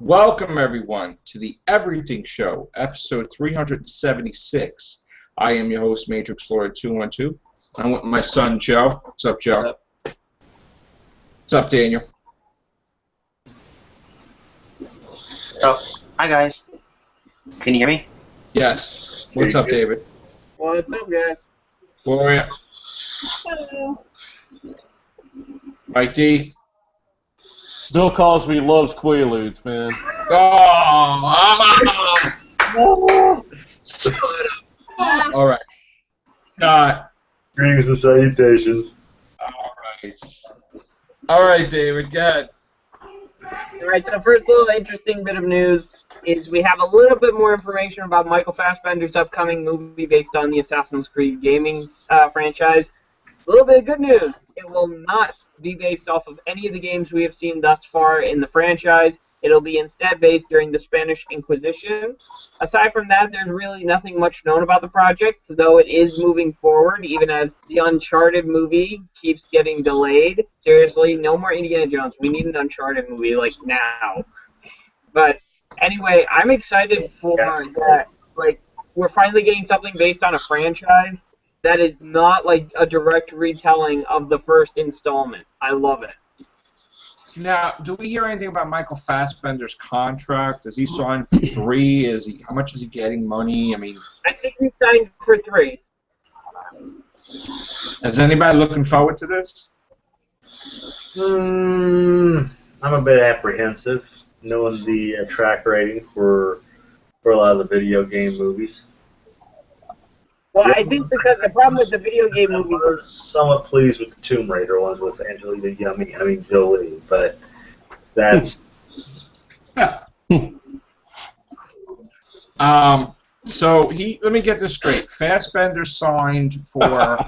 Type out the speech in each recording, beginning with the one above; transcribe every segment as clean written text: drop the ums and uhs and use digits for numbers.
Welcome, everyone, to the Everything Show, episode 376. I am your host, Major Explorer 212. I'm with my son, Joe. What's up, Joe? What's up? What's up, Daniel? Oh, hi guys. Can you hear me? Yes. What's up, David? What's up, guys? Gloria? Hello. Mike D? Bill Cosby loves Quaaludes, man. Oh! All right. Greetings and salutations. All right, David, go ahead. Alright, so first little interesting bit of news is we have a little bit more information about Michael Fassbender's upcoming movie based on the Assassin's Creed gaming franchise. A little bit of good news. It will not be based off of any of the games we have seen thus far in the franchise. It'll be instead based during the Spanish Inquisition. Aside from that, there's really nothing much known about the project, though it is moving forward, even as the Uncharted movie keeps getting delayed. Seriously, no more Indiana Jones. We need an Uncharted movie, like, now. But anyway, I'm excited for that. Like, we're finally getting something based on a franchise that is not like a direct retelling of the first installment. I love it. Now, do we hear anything about Michael Fassbender's contract? Is he signed for 3? How much is he getting money? I mean, I think we signed for 3. is anybody looking forward to this? I'm a bit apprehensive, knowing the track rating for a lot of the video game movies. Well, I think because the problem with the video game movie I'm somewhat pleased with the Tomb Raider ones with Angelina Jolie, but that's So let me get this straight. Fassbender signed for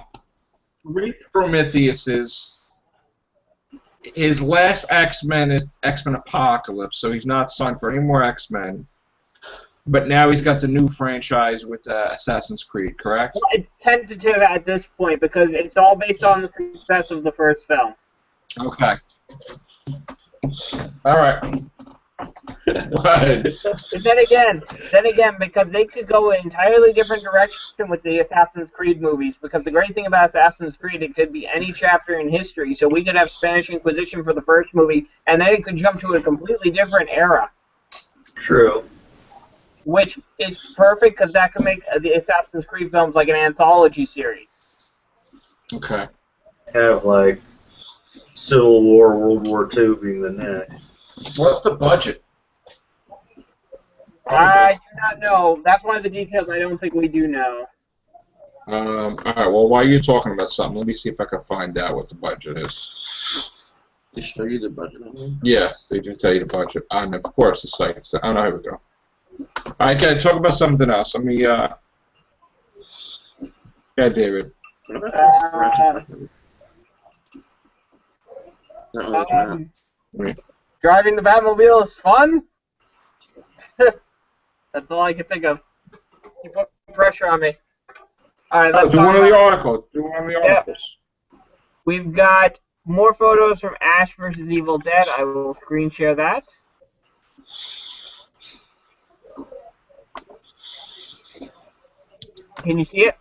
3 Prometheuses. His last X-Men is X-Men Apocalypse, so he's not signed for any more X-Men. But now he's got the new franchise with Assassin's Creed, correct? it's tentative at this point because it's all based on the success of the first film. Okay. All right. What? Then again, because they could go an entirely different direction with the Assassin's Creed movies. Because the great thing about Assassin's Creed, it could be any chapter in history. So we could have Spanish Inquisition for the first movie, and then it could jump to a completely different era. true. Which is perfect because that could make the Assassin's Creed films like an anthology series. Okay. Have like Civil War, World War II being the next. What's the budget? I do not know. That's one of the details I don't think we do know. All right. Well, while you're talking about something, let me see if I can find out what the budget is. They show you the budget on there. Yeah, they do tell you the budget. And of course, the site. Oh no, here we go. All right, okay, talk about something else. Let me. Yeah, David. What about this? Not really coming Wait. Driving the Batmobile is fun? That's all I can think of. You put pressure on me. Alright, let's Do talk one of the about- articles. Do one of the articles. We've got more photos from Ash vs. Evil Dead. I will screen share that. Can you see it?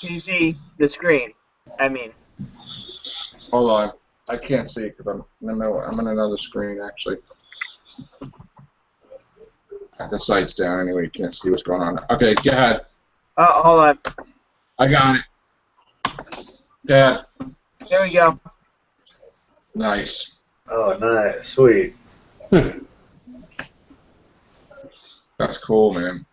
Can you see the screen? I mean. Hold on. I can't see it because I'm on another screen actually. The site's down anyway. You can't see what's going on. Okay, go ahead. Oh, hold on. I got it. Go ahead. There we go. Nice. Oh, nice, sweet. That's cool, man.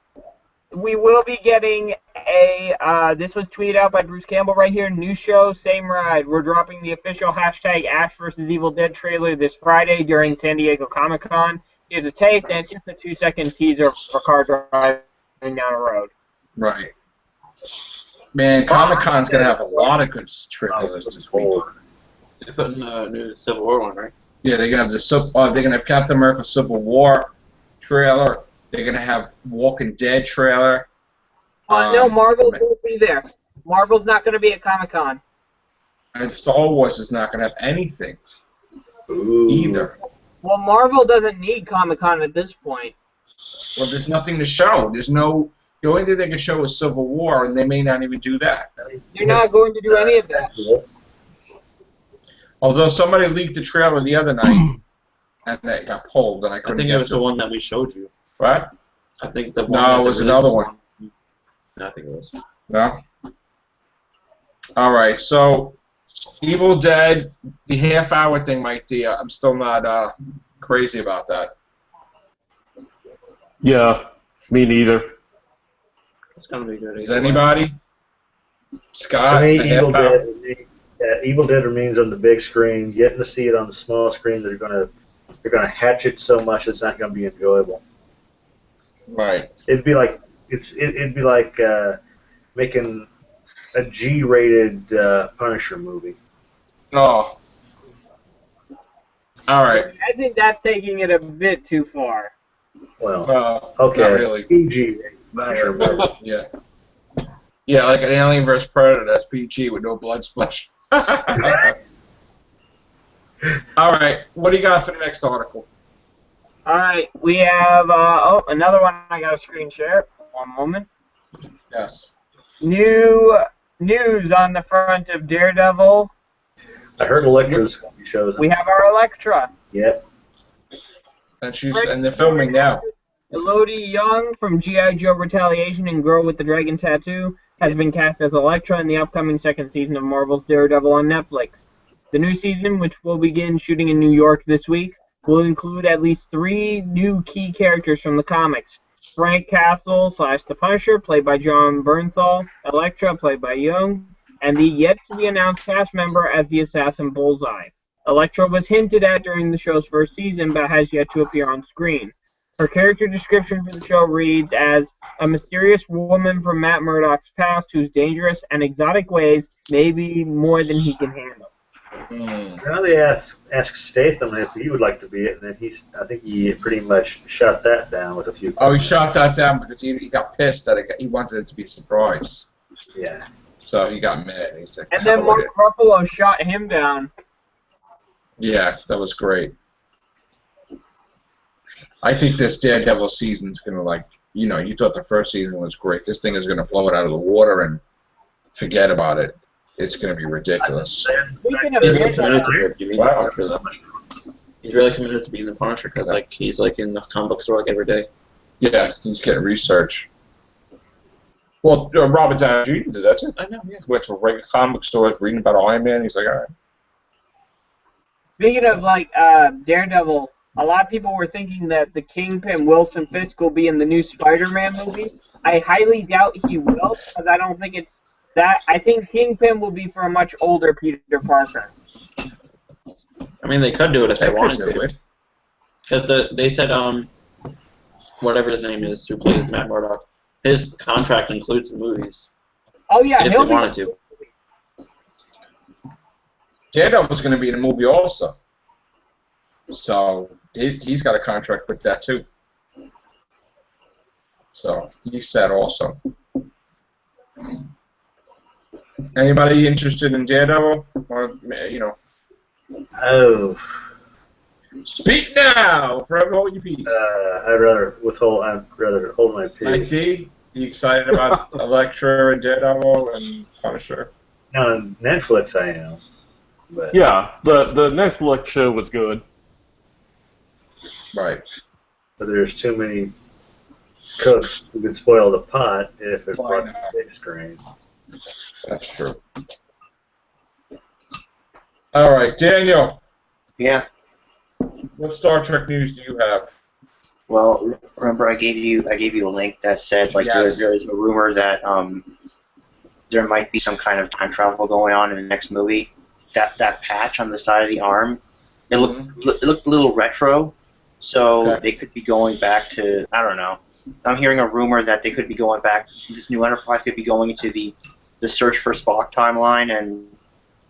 We will be getting a, this was tweeted out by Bruce Campbell right here, new show, same ride. We're dropping the official hashtag Ash vs. Evil Dead trailer this Friday during San Diego Comic-Con. Here's a taste, and it's just a 2-second teaser for a car driving down a road. Right. Man, Comic-Con's going to have a lot of good trailers this week. They're putting a new Civil War one, right? Yeah, they're gonna have they're gonna have Captain America: Civil War trailer. They're gonna have Walking Dead trailer. No, Marvel won't be there. Marvel's not going to be at Comic-Con. And Star Wars is not gonna have anything Ooh. either. Well, Marvel doesn't need Comic-Con at this point. Well, there's nothing to show. There's no. The only thing they can show is Civil War, and they may not even do that. They're not going to do any of that. Although somebody leaked the trailer the other night, and it got pulled, and I I couldn't think get it was to the one that we showed you. What? I think the one No, that it was they another released one. No, I think it was. No? Alright, so Evil Dead, the half-hour thing, Mike D, I'm still not crazy about that. Yeah, me neither. It's gonna be good. Is either way. anybody? To Scott, me, the Evil half-hour? Dead, Evil Dead remains on the big screen. Getting to see it on the small screen, they're gonna hatch it so much it's not gonna be enjoyable. Right. It'd be like making a G-rated Punisher movie. Oh. Alright. I think that's taking it a bit too far. Well, okay, Not really. PG Punisher movie. Yeah. Yeah, like an Alien vs. Predator, that's PG with no blood splash. Alright, what do you got for the next article? Alright, we have, another one I got to screen share. One moment. Yes. New news on the front of Daredevil. I heard Elektra's going to be chosen. We have our Elektra. Yep. And they're filming now. Elodie Young from G.I. Joe Retaliation and Girl with the Dragon Tattoo has been cast as Elektra in the upcoming second season of Marvel's Daredevil on Netflix. The new season, which will begin shooting in New York this week, will include at least 3 new key characters from the comics. Frank Castle / The Punisher, played by John Bernthal, Elektra, played by Young, and the yet-to-be-announced cast member as the assassin Bullseye. Elektra was hinted at during the show's first season, but has yet to appear on screen. Her character description for the show reads as a mysterious woman from Matt Murdock's past whose dangerous and exotic ways may be more than he can handle. Now they ask Statham if he would like to be it, and then I think he pretty much shut that down with a few. Oh, he shot that down because he got pissed that he wanted it to be a surprise. Yeah. So he got mad. And he said, And then Mark Ruffalo shot him down. Yeah, that was great. I think this Daredevil season's going to, you thought the first season was great. This thing is going to blow it out of the water and forget about it. It's going to be ridiculous. Speaking of He's really Daredevil, committed to being the Punisher, though. He's really committed to being the Punisher because, he's in the comic book store every day. Yeah, he's getting research. Well, Robert Downey Jr. did that too. I know, yeah. Went to regular comic stores reading about Iron Man. He's like, all right. speaking of Daredevil, a lot of people were thinking that the Kingpin Wilson Fisk will be in the new Spider-Man movie. I highly doubt he will, because I don't think it's that. I think Kingpin will be for a much older Peter Parker. I mean, they could do it if they wanted do to. it. Because they said, whatever his name is, who plays Matt Murdock, his contract includes the movies. Oh yeah, If he'll they wanted to. Daredevil's going to be in a movie also. So he's got a contract with that too. So he's set also. Anybody interested in Daredevil? Or, Oh. Speak now! Forever hold your peace. I'd rather hold my Mike peace. D, you excited about Elektra and Daredevil and Punisher? Now on Netflix, I am. But Yeah, the Netflix show was good. Right. but there's too many cooks who could spoil the pot if it's Why brought to not? the big screen. That's true. All right, Daniel, Yeah. what Star Trek news do you have? Well, remember I gave you a link that said Yes. there's a rumor that there might be some kind of time travel going on in the next movie. That patch on the side of the arm, it looked a little retro, so Okay. they could be going back to, I don't know. I'm hearing a rumor that they could be going back. This new Enterprise could be going into the Search for Spock timeline and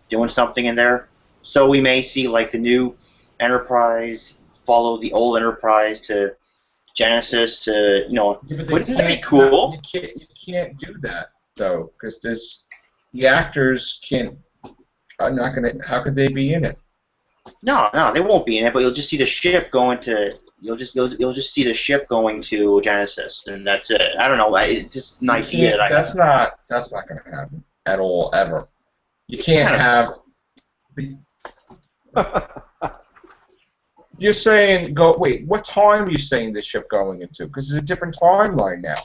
doing something in there. So we may see the new Enterprise follow the old Enterprise to Genesis to Yeah, but wouldn't that be cool? You can't do that though, because the actors are not gonna. How could they be in it? No, they won't be in it. But you'll just see the ship going to. You'll just see the ship going to Genesis, and that's it. I don't know. It's just an idea that I have. That's not going to happen at all ever. You can't have. You're saying go. Wait, what time are you saying this ship going into? Because it's a different timeline now.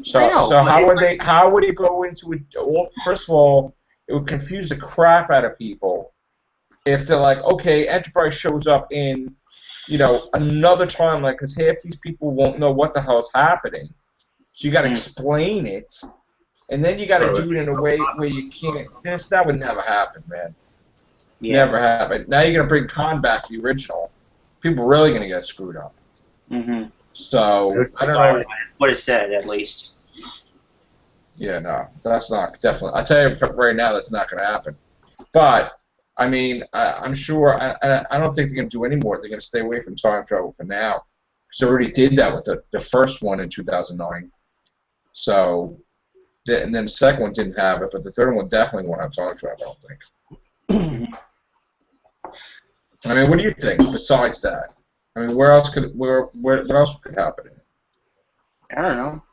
So how would it go into it? Well, first of all, it would confuse the crap out of people if they're like, okay, Enterprise shows up in, another timeline, because half these people won't know what the hell is happening. So you got to explain it, and then you got to do it in a way where you can't. That would never happen, man. Yeah. Never happen. Now you're gonna bring Khan back, the original. People are really gonna get screwed up. Mm-hmm. So I don't know. That's what it said, at least. Yeah, no, that's not definitely. I tell you right now, that's not gonna happen. But I mean, I'm sure. I don't think they're gonna do any more. They're gonna stay away from time travel for now. Because they already did that with the first one in 2009. So, and then the second one didn't have it, but the third one definitely won't have time travel. I don't think. I mean, what do you think? Besides that, I mean, what else could happen? I don't know.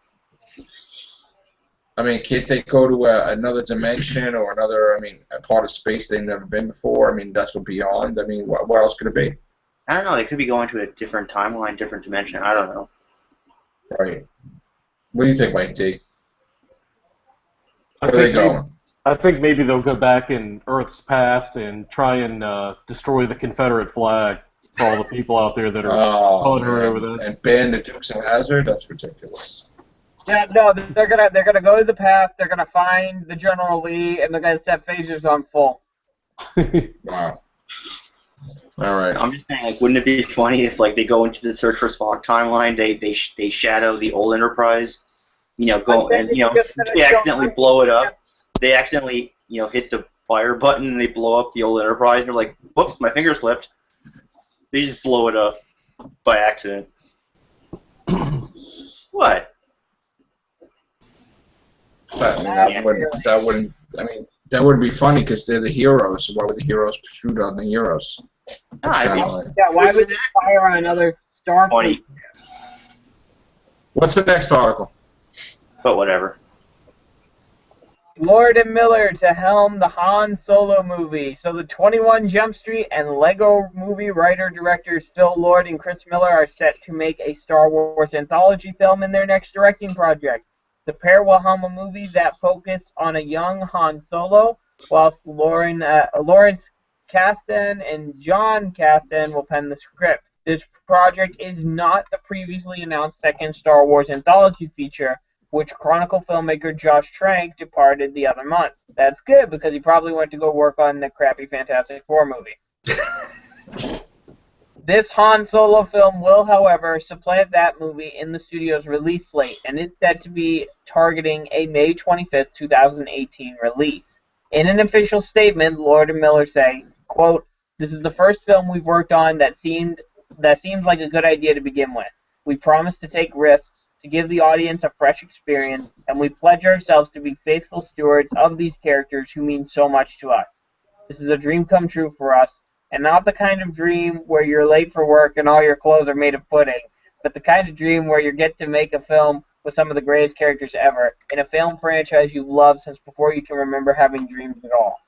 I mean, can't they go to another dimension or another? I mean, a part of space they've never been before. I mean, that's what beyond. I mean, what else could it be? I don't know. They could be going to a different timeline, different dimension. I don't know. Right. What do you think, Mike T? Where are they going? I think maybe they'll go back in Earth's past and try and destroy the Confederate flag for all the people out there that are pondering over that. And ban the Dukes of Hazzard? That's ridiculous. Yeah, no, they're gonna go to the past. They're gonna find the General Lee, and they're gonna set phasers on full. Wow. All right. I'm just saying, like, wouldn't it be funny if, like, they go into the Search for Spock timeline, they shadow the old Enterprise, go and they accidentally blow it up. They accidentally, hit the fire button and they blow up the old Enterprise, and they're like, whoops, my finger slipped. They just blow it up by accident. What? That wouldn't be funny because they're the heroes. So why would the heroes shoot on the heroes? Why would they fire on another Starfleet? What's the next article? But whatever. Lord and Miller to helm the Han Solo movie. So the 21 Jump Street and Lego movie writer-directors Phil Lord and Chris Miller are set to make a Star Wars anthology film in their next directing project. The pair will helm a movie that focuses on a young Han Solo, whilst Lawrence Kasdan and John Kasdan will pen the script. This project is not the previously announced second Star Wars anthology feature, which Chronicle filmmaker Josh Trank departed the other month. That's good, because he probably went to go work on the crappy Fantastic Four movie. This Han Solo film will, however, supplant that movie in the studio's release slate, and is said to be targeting a May 25th, 2018 release. In an official statement, Lord and Miller say, quote, "This is the first film we've worked on that seemed like a good idea to begin with. We promise to take risks, to give the audience a fresh experience, and we pledge ourselves to be faithful stewards of these characters who mean so much to us. This is a dream come true for us, and not the kind of dream where you're late for work and all your clothes are made of pudding, but the kind of dream where you get to make a film with some of the greatest characters ever, in a film franchise you've loved since before you can remember having dreams at all."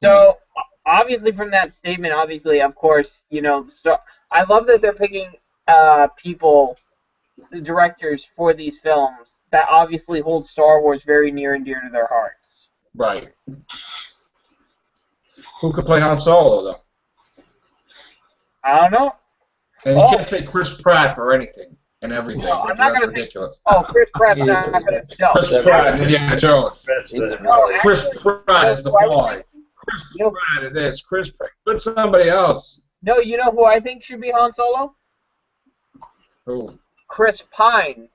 So, obviously from that statement, of course, I love that they're picking people, the directors for these films that obviously hold Star Wars very near and dear to their hearts. Right. Who could play Han Solo, though? I don't know. And you can't say Chris Pratt for anything and everything. No, that's ridiculous. Chris Pratt's not going to... No. Chris Pratt, Indiana Jones. Chris Pratt is the fly. Chris Pratt it is. Chris Pratt. Put somebody else. No, you know who I think should be Han Solo? Who? Chris Pine.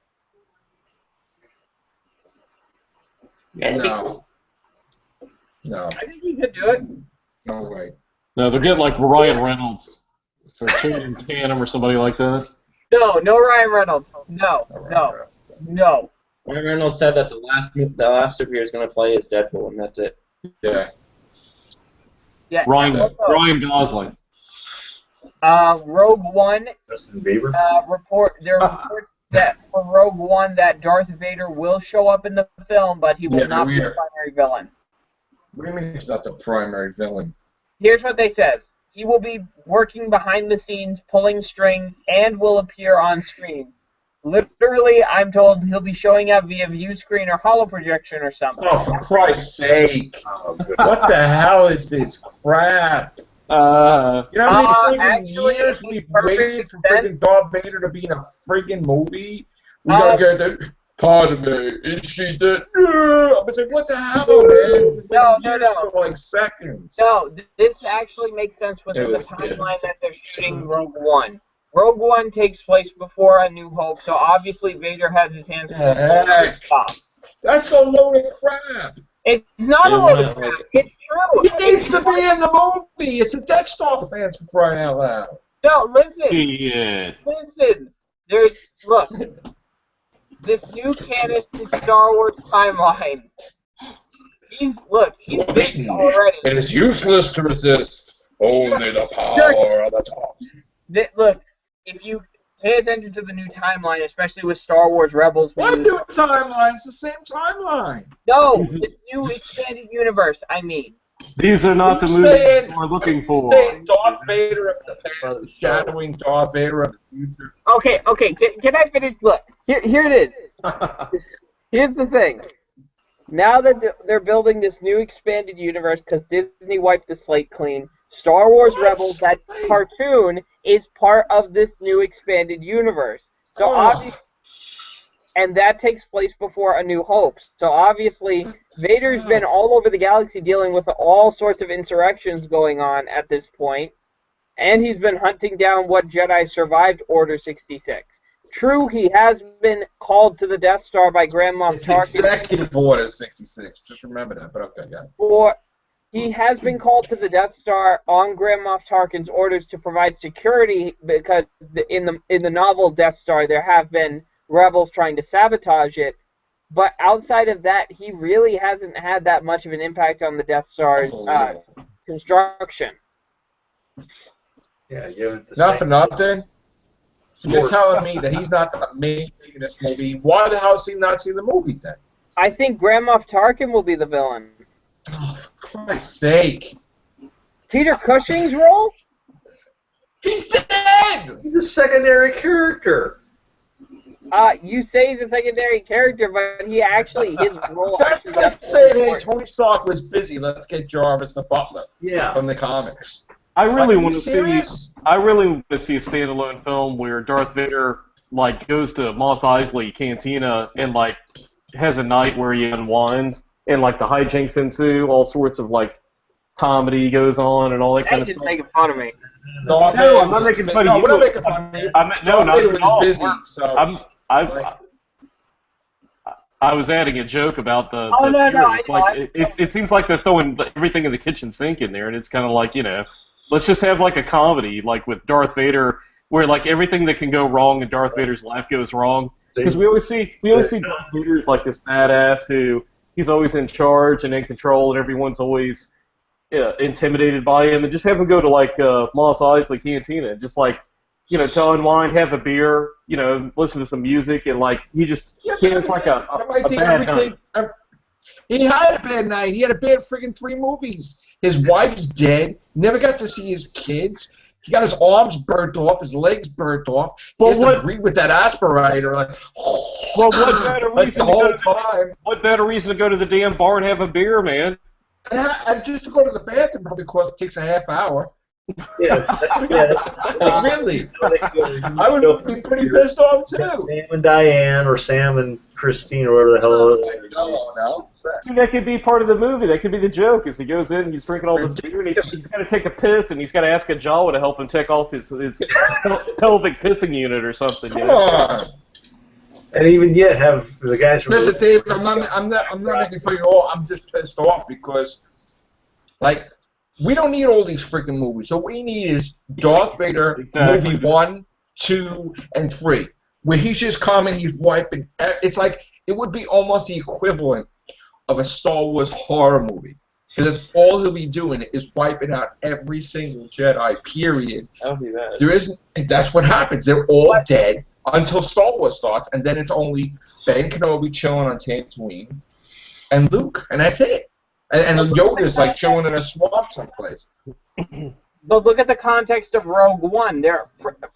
No. I think he could do it. No way. No, they'll get like Ryan Reynolds or Channing Tatum or somebody like that. No Ryan Reynolds. No. Ryan Reynolds said that the last superhero he's going to play is Deadpool, and that's it. Yeah. Yeah. Ryan Also, Gosling. Rogue One. Justin Bieber. There are reports that for Rogue One that Darth Vader will show up in the film, but he will not be the primary villain. What do you mean he's not the primary villain? Here's what they says. He will be working behind the scenes, pulling strings, and will appear on screen. Literally, I'm told he'll be showing up via view screen or holo projection or something. Oh, for Christ's sake! Oh, good. What the hell is this crap? You know how many freaking years we've waited for freaking Darth Vader to be in a freaking movie? We gotta get that. Pardon me, is she dead? I was like, what the hell, man? No. For like seconds. No, this actually makes sense with the timeline that they're shooting Rogue One. Rogue One takes place before A New Hope, so obviously Vader has his hands full. Heck. That's a load of crap. It's not a load of crap. It's true. He needs to be in the movie. It's a Death Star fans for crying out loud. No, listen. Yeah. Listen. Look. This new canon Star Wars timeline. He's big already. It is useless to resist. Only the power of the top. Look, if you pay attention to the new timeline, especially with Star Wars Rebels. What new timeline? It's the same timeline. No, the new expanded universe, I mean. These are not the movies we're looking for. Darth Vader of the past, shadowing Darth Vader of the future. Okay, can I finish? Look, here it is. Here's the thing. Now that they're building this new expanded universe, because Disney wiped the slate clean, Star Wars Rebels, that cartoon, is part of this new expanded universe. So obviously, and that takes place before A New Hope. So obviously, Vader's been all over the galaxy dealing with all sorts of insurrections going on at this point, and he's been hunting down what Jedi survived Order 66. True, he has been called to the Death Star by Grand Moff Tarkin. Executive Order 66. Just remember that. But okay, yeah. He has been called to the Death Star on Grand Moff Tarkin's orders to provide security because in the novel Death Star there have been rebels trying to sabotage it. But outside of that, he really hasn't had that much of an impact on the Death Star's construction. Yeah, you not for nothing. You're telling me that he's not the main thing in this movie. Why the hell has he not seen the movie then? I think Grand Moff Tarkin will be the villain. Oh, for Christ's sake. Peter Cushing's role? He's dead! He's a secondary character. You say he's a secondary character, but his role That's like saying, hey, Tony Stark was busy, let's get Jarvis the Butler from the comics. I really want to see a standalone film where Darth Vader goes to Mos Eisley Cantina and has a night where he unwinds and the hijinks ensue, all sorts of comedy goes on and all that kind of stuff. Making fun of me. No, I'm not making fun of you. We're not making fun of you. No, not at all. Busy, so. I was adding a joke about the series. It seems like they're throwing everything in the kitchen sink in there, and it's kind of let's just have a comedy with Darth Vader, where everything that can go wrong in Darth Vader's life goes wrong. Because we always see Darth Vader as this badass who he's always in charge and in control, and everyone's always intimidated by him. And just have him go to Mos Eisley Cantina, and just to unwind, have a beer, listen to some music, and he just can't a bad night. He had a bad night. He had a bad freaking 3 movies. His wife's dead. Never got to see his kids. He got his arms burnt off, his legs burnt off. He has to breathe with that aspirator, the whole time. What better reason to go to the damn bar and have a beer, man? And just to go to the bathroom probably takes a half hour. Yeah, really? I would be pretty pissed off too. Sam and Diane, or Sam and Christine, or whatever the hell. No. That could be part of the movie. That could be the joke. As he goes in, he's drinking all this beer, and he's got to take a piss, and he's got to ask a Jawa to help him take off his pelvic pissing unit or something. Come on. And even yet, have the guys from. Listen, Dave, I'm not making fun of you all. I'm just pissed off because, we don't need all these freaking movies. What we need is Darth Vader movie 1, 2, and 3, where he's just coming, he's wiping. It's it would be almost the equivalent of a Star Wars horror movie. Because that's all he'll be doing is wiping out every single Jedi, period. That would be bad. There isn't. That's what happens. They're all dead until Star Wars starts, and then it's only Ben Kenobi chilling on Tatooine, and Luke, and that's it. And Yoda's like chilling in a swamp someplace. But look at the context of Rogue One.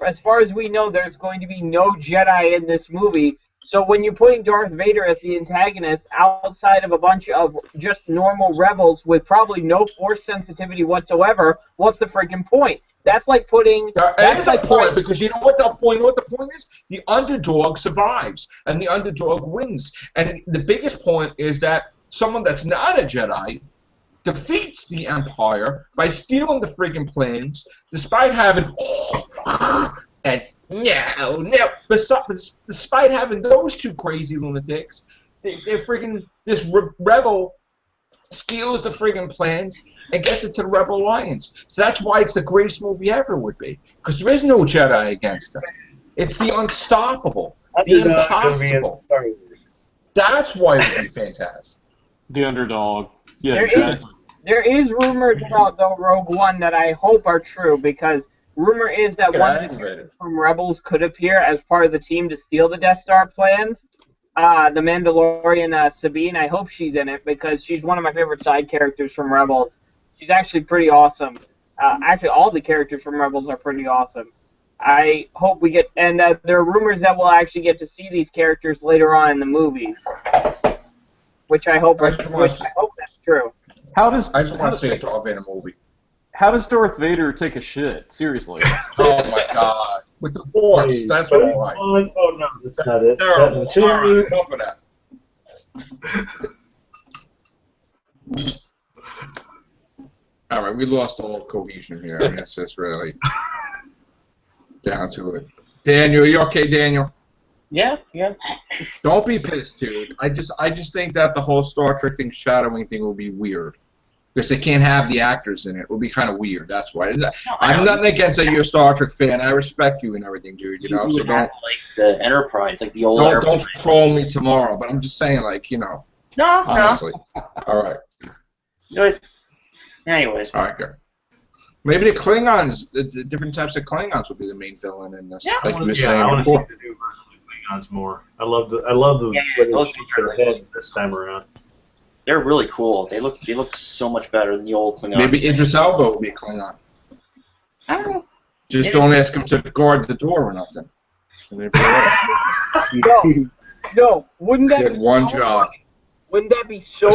As far as we know, there's going to be no Jedi in this movie. So when you're putting Darth Vader as the antagonist outside of a bunch of just normal rebels with probably no Force sensitivity whatsoever, what's the freaking point? That's like putting. That's a point, because you know what the point. You know what the point is? The underdog survives, and the underdog wins. And the biggest point is that someone that's not a Jedi defeats the Empire by stealing the friggin' plans, despite having and no. Despite having those two crazy lunatics, they're friggin' this rebel steals the friggin' plans and gets it to the Rebel Alliance. So that's why it's the greatest movie ever would be, because there is no Jedi against them. It's the unstoppable, the impossible. That's why it would be fantastic. The underdog. Yeah, exactly. There is rumors about the Rogue One that I hope are true, because rumor is that one of the characters from Rebels could appear as part of the team to steal the Death Star plans. The Mandalorian Sabine, I hope she's in it, because she's one of my favorite side characters from Rebels. She's actually pretty awesome. Actually, all the characters from Rebels are pretty awesome. I hope we get, and there are rumors that we'll actually get to see these characters later on in the movies, which I hope that's true. I just want to see a Darth Vader movie. How does Darth Vader take a shit? Seriously. Oh my God! With the Force, that's what I like. Oh no, that's not it. Terrible. All right, enough of that. All right, we lost all cohesion here. I mean, it's just really down to it. Daniel, are you okay, Daniel? Yeah. Don't be pissed, dude. I just think that the whole Star Trek thing, shadowing thing, will be weird. Because they can't have the actors in it. It will be kind of weird. That's why. I'm nothing against that you're a Star Trek fan. I respect you and everything, dude. You know, so don't like the Enterprise, like the old. Don't troll me tomorrow. But I'm just saying, like, you know. No. Honestly. All right. Good. Anyways. All right, good. Maybe the Klingons, the different types of Klingons will be the main villain in this. Yeah, like you were I saying want to see before. the new version of Klingons more. I love the way they shape their head this time around. They're really cool. They look so much better than the old Klingons. Maybe Idris Elba will be a Klingon. I don't know. Just don't ask him to guard the door or nothing. No, wouldn't that He had be one so job. funny? Wouldn't that be so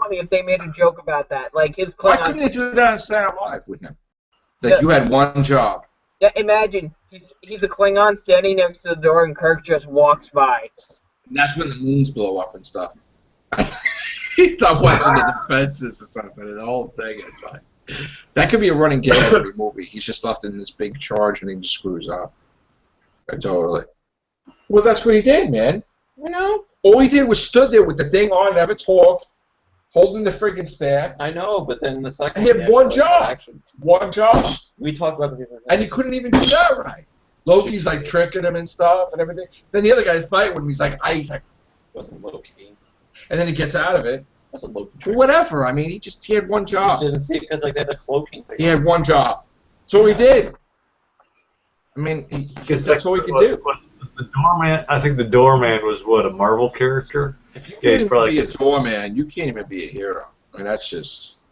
funny if they made a joke about that? Like his Why Klingon. couldn't they do that on Saturday Night Live with him? Like you had one job. Yeah, imagine he's a Klingon standing next to the door and Kirk just walks by. And that's when the moons blow up and stuff. He's not watching the defenses or something, and the whole thing. It's like that could be a running gag in every movie. He's just left in this big charge and he just screws up. Totally. Well, that's what he did, man. You know, all he did was stood there with the thing on, never talked, holding the friggin' staff. I know, but then the second He had one job. Action. One job. We talk about the people. And he couldn't even do that right. Loki's like tricking him and stuff and everything. Then the other guy's fighting with him. He's like, he's like, Wasn't Loki. and then he gets out of it. Wasn't Loki. Whatever. I mean, he had one I just job. didn't see it because like they had the cloaking thing. He had one job. So he did. I mean, that's all he could do. The doorman. I think the doorman was what, a Marvel character. If you Yeah, he's can't probably be a doorman, you can't even be a hero. I mean, that's just.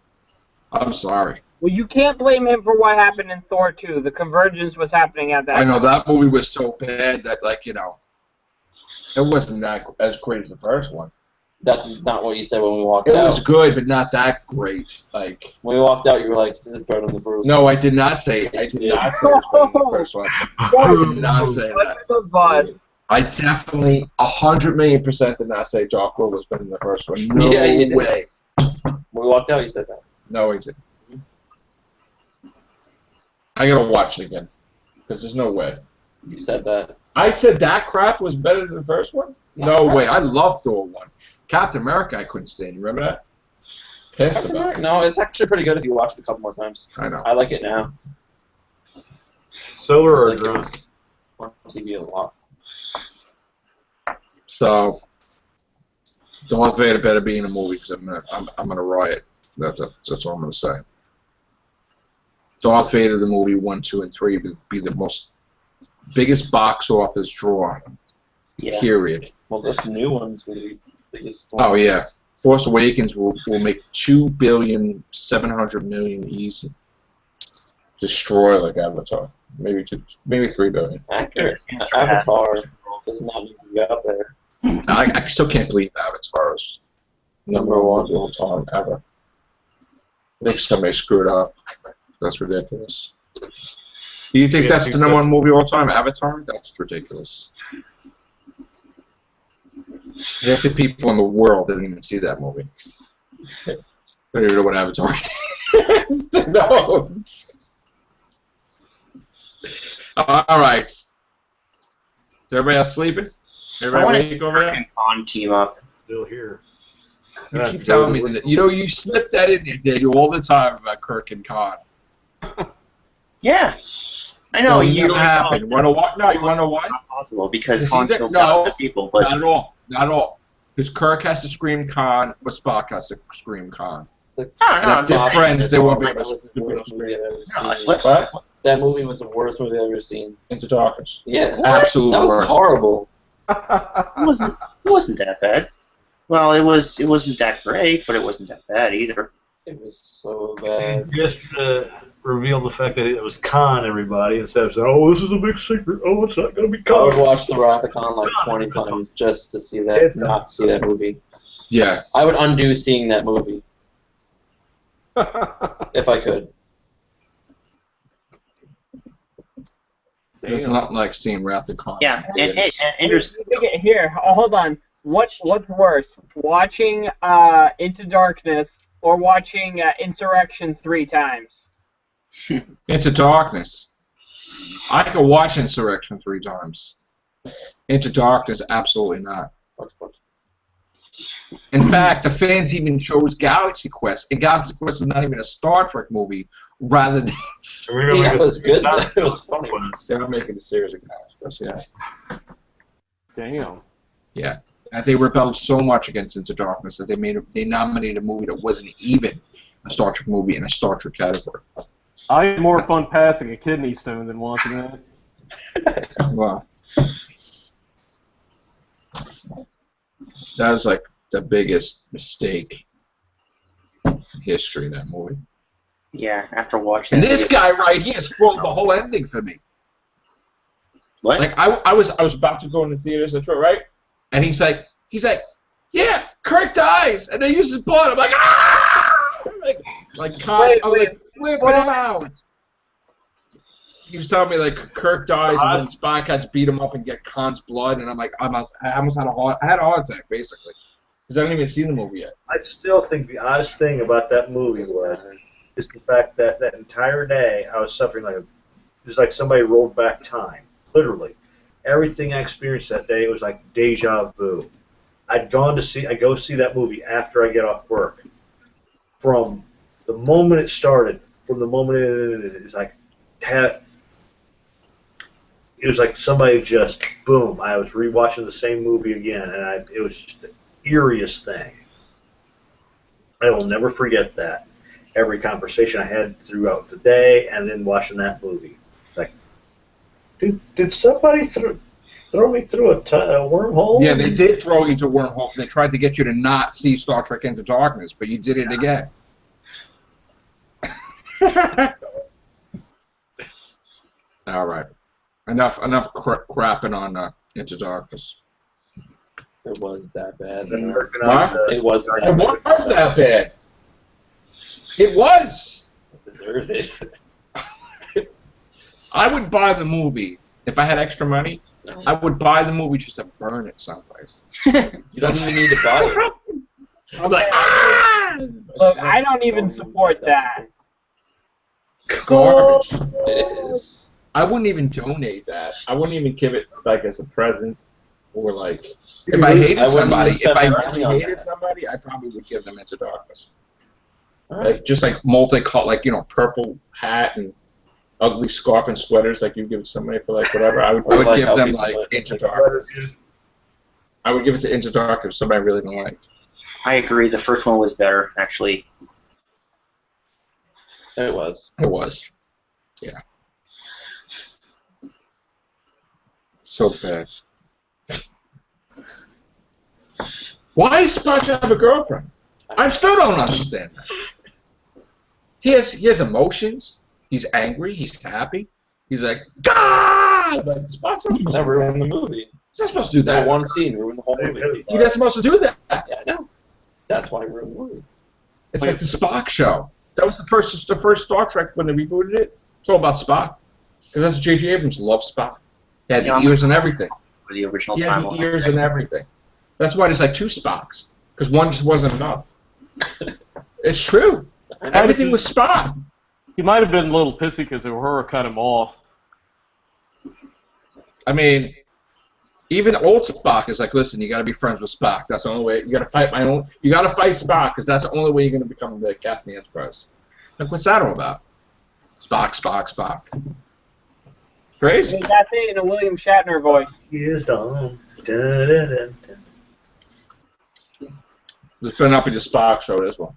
I'm sorry. Well, you can't blame him for what happened in Thor 2. The convergence was happening at that I know time. that movie was so bad that, like, you know, it wasn't that as great as the first one. That's not what you said when we walked It out. was good, but not that great. Like, When we walked out, you were like, "This is better than the first." no, I did not say. I did not say it was better than the first one. I did not say that. So bad. I definitely 100,000,000% did not say Dark World was better than the first one. No Yeah, you did. way. When we walked out, you said that. No, he didn't. I gotta watch it again because there's no way. You said that. I said that crap was better than the first one. No way. I love Thor 1. Captain America, I couldn't stand. You remember that? Pissed about it. No, it's actually pretty good if you watch it a couple more times. I know. I like it now. Solar or It's like it drone? was on TV a lot. So, Darth Vader better be in a movie because I'm gonna riot. That's all I'm gonna say. Darth Vader, the movie 1, 2, and 3 would be the biggest box office draw. Yeah. Period. Well, this new one's gonna be the biggest one. Oh yeah, Force Awakens will make $2,700,000,000 easy. Destroy like Avatar, maybe 3 billion. Accurate. Avatar does not need to be up there. I still can't believe Avatar is number 1 of all time ever. I think somebody screwed up. That's ridiculous. Do you think that's the number 1 movie of all time, Avatar? That's ridiculous. Half the people in the world didn't even see that movie. I don't even know what Avatar is. No. All right. Is everybody else sleeping? Everybody awake over there? On team up. Still here. You keep telling me that. You know, you slip that in there, Daniel, all the time about Kirk and Khan. Yeah. I know. You don't happen. Want to what? No, you want to know why? Not possible because You see Khan that? killed No. the people. But Not at all. Not at all. Because Kirk has to scream Khan, but Spock has to scream Khan. no, That's just no, friends. They won't be That able was to the worst movie I've ever no, seen. what? That movie was the worst movie I've ever seen. Into darkness. Yeah. Absolute That was worst. horrible. It wasn't that bad. Well, it wasn't that great, but it wasn't that bad either. It was so bad. Just revealed the fact that it was Khan, everybody, instead of saying, "Oh, this is a big secret. Oh, it's not going to be I would Khan." watch The Wrath of Khan like 20 times just to see that, not see that movie. Yeah. I would undo seeing that movie if I could. It's not like seeing Wrath of Khan. Yeah, and interesting. Here, hold on. What's worse, watching Into Darkness or watching Insurrection 3 times? Into Darkness. I could watch Insurrection 3 times. Into Darkness, absolutely not. In fact, the fans even chose Galaxy Quest, and Galaxy Quest is not even a Star Trek movie, rather than... Yeah, it was good. It was funny. They're making a series of Galaxy Quest, yeah. Damn. Yeah. And they rebelled so much against Into Darkness that they nominated a movie that wasn't even a Star Trek movie in a Star Trek category. I had more fun passing a kidney stone than watching that. Wow. That was like the biggest mistake in history, that movie. Yeah, after watching. And this guy right here spoiled the whole ending for me. What? Like I was about to go in the theaters, that's right? And he's like, yeah, Kirk dies, and they use his blood. I'm like, ah! Like flipping out. He was telling me like Kirk dies, and then Spock had to beat him up and get Khan's blood, and I'm like, I almost had a heart attack basically, because I haven't even seen the movie yet. I still think the oddest thing about that movie is the fact that that entire day I was suffering it was like somebody rolled back time, literally. Everything I experienced that day, it was like deja vu. I go see that movie after I get off work. From the moment it started, from the moment it's like, it was like somebody just boom. I was rewatching the same movie again, and it was just the eeriest thing. I will never forget that. Every conversation I had throughout the day, and then watching that movie. Like, did somebody throw me through a wormhole? Yeah, they did throw you to a wormhole. They tried to get you to not see Star Trek Into Darkness, but you did it again. All right. Enough crapping on Into Darkness. It was that bad. What? It was that It bad. was that bad. It was. It deserves it. I would buy the movie if I had extra money. No. I would buy the movie just to burn it someplace. You don't even need to buy it. I'm like, ah! Look, I don't even support that. Garbage. It is. I wouldn't even donate that. I wouldn't even give it like as a present, or like if I hated I wouldn't somebody. even If I spend really money on hated that. somebody, I probably would give them Into Darkness. Alright. Like just like multicolored, like purple hat and ugly scarf and sweaters, like you give somebody for like whatever. I would Or like give how them people like like Into like Darkness. I would give it to Into Darkness if somebody I really don't like. I agree. The first one was better, actually. It was. It was. Yeah. So bad. Why does Spock have a girlfriend? I still don't understand that. He has emotions. He's angry. He's happy. He's like, God! But Spock's not supposed That ruined the movie. He's not supposed to do That that. one scene ruined the whole movie. He's not supposed to do that. Yeah, I know. That's why it ruined the movie. It's like the Spock show. That was the first Star Trek when they rebooted it. It's all about Spock. Because that's what J.J. Abrams loved Spock. He had the ears and everything. For the original He had the timeline. ears and everything. That's why there's like 2 Spocks. Because one just wasn't enough. It's true. Everything was Spock. He might have been a little pissy because Uhura cut him off. I mean, even old Spock is like, listen, you got to be friends with Spock. That's the only way. You got to fight You got to fight Spock because that's the only way you're going to become the Captain of the Enterprise. Like, what's that all about? Spock, Spock, Spock. Crazy. That's it in a William Shatner voice. He is on. Dun, dun, dun, dun. This better not be the Spock show. This one.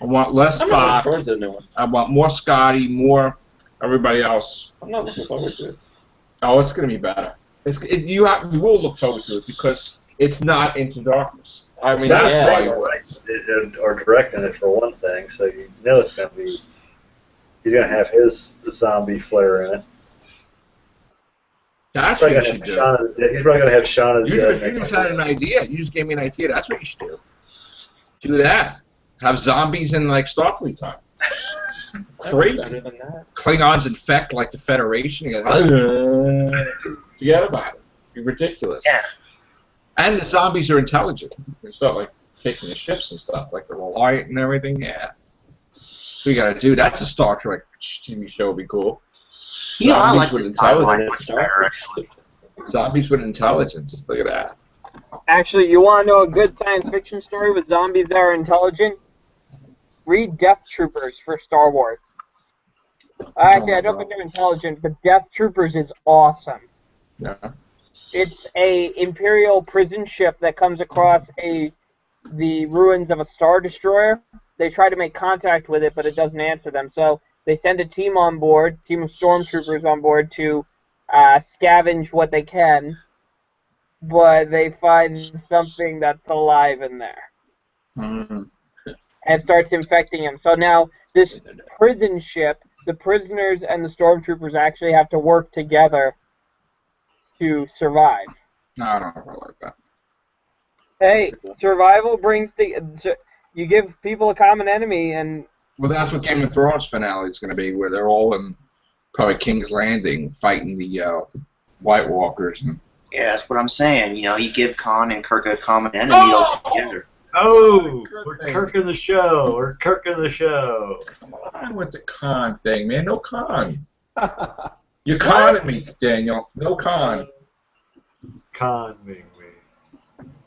I want less I'm not looking Spock. forward to the new one. I want more Scotty, more everybody else. I'm not looking forward to it. Oh, it's going to be better. You will look forward to it because it's not Into Darkness. I mean, That's yeah, why They you would. are directing it for one thing, so you know it's going to be. He's going to have his zombie flair in it. That's what you should do. He's probably going to have Shaun of the You Dead. just had an idea. You just gave me an idea. That's what you should do. Do that. Have zombies in like Starfleet time. Crazy. Better than that. Klingons infect like the Federation. You go, forget about it. Be ridiculous. Yeah. And the zombies are intelligent. They start like taking the ships and stuff, like the Reliant and everything. Yeah. We gotta do. That's a Star Trek TV show. Would be cool. Yeah, I like Zombies this with timeline intelligence. much better, actually. Zombies with intelligence. Look at that. Actually, you want to know a good science fiction story with zombies that are intelligent? Read Death Troopers for Star Wars. Actually, I don't think they're intelligent, but Death Troopers is awesome. Yeah. It's a Imperial prison ship that comes across the ruins of a Star Destroyer. They try to make contact with it, but it doesn't answer them. So they send a team on board, team of stormtroopers on board to scavenge what they can, but they find something that's alive in there. Mm-hmm. And it starts infecting him. So now this prison ship, the prisoners and the stormtroopers actually have to work together to survive. No, I don't know like that. Hey, survival brings you give people a common enemy, and Well, that's what Game of Thrones finale is going to be, where they're all in probably King's Landing fighting the White Walkers. And Yeah, that's what I'm saying. You know, you give Khan and Kirk a common enemy, they'll get together. Oh, we're Kirk in the show. We're Kirk in the show. come on with the con thing, man. No con. You're conning me, Daniel. No con. Conning me.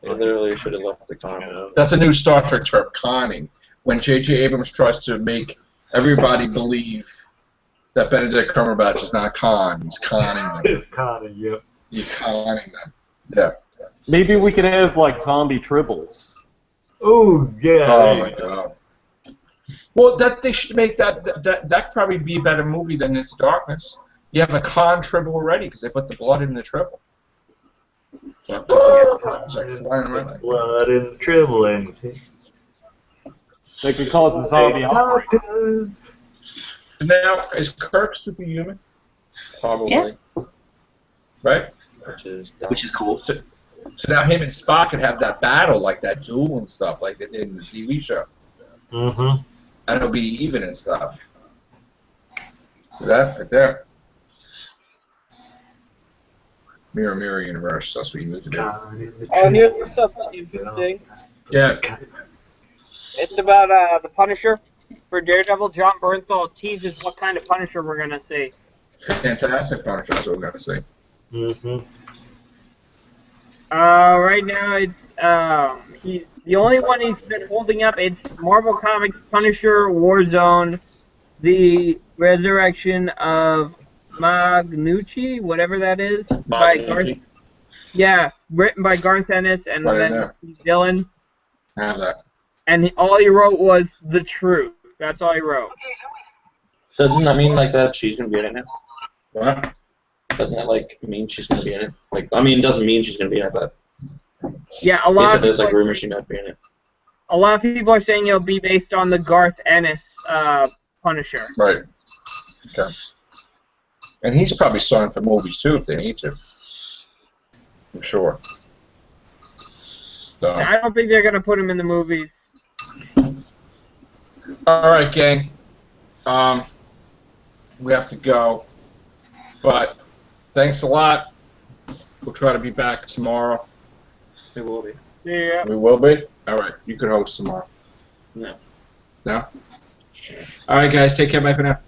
They literally should have left the comment. That's a new Star Trek term, conning. When J.J. Abrams tries to make everybody believe that Benedict Cumberbatch is not a con, he's conning them. It's conning you. You're conning them. Yeah. Maybe we could have like zombie tribbles. Oh, yeah. Oh my god. Well, that they should make that probably be a better movie than Into Darkness. You have a con tribble already because they put the blood in the tribble. So, it's like flying around. Blood in the tribble. They could cause a zombie outbreak. Now, is Kirk superhuman? Probably. Yeah. Right? Which is cool. So now him and Spock could have that battle, like that duel and stuff, like they did in the TV show. Mm-hmm. And it'll be even and stuff. See that? Right there. Mirror, mirror universe. That's what you need to do. oh, here's something interesting. Yeah. It's about the Punisher for Daredevil. John Bernthal teases what kind of Punisher we're gonna see. Fantastic Punisher, that's what we're going to see. Mm-hmm. Right now it's he's the only one he's been holding up. It's Marvel Comics Punisher Warzone, the resurrection of Magnucci, whatever that is. By Garth, yeah, written by Garth Ennis and Right in then there. Dylan. I have that. And all he wrote was the truth. That's all he wrote. Doesn't that mean like that she's gonna be in it now? What? Doesn't that like mean she's gonna be in it? Like, I mean, it doesn't mean she's gonna be in it, but Yeah, a they lot said of there's like people, rumors she might be in it. a lot of people are saying it'll be based on the Garth Ennis Punisher. Right. Okay. And he's probably signed for movies too if they need to. I'm sure. So. I don't think they're gonna put him in the movies. All right, gang. We have to go, but thanks a lot. We'll try to be back tomorrow. It will be. Yeah. We will be. All right. You can host tomorrow. No. No. All right, guys. Take care. Bye for now.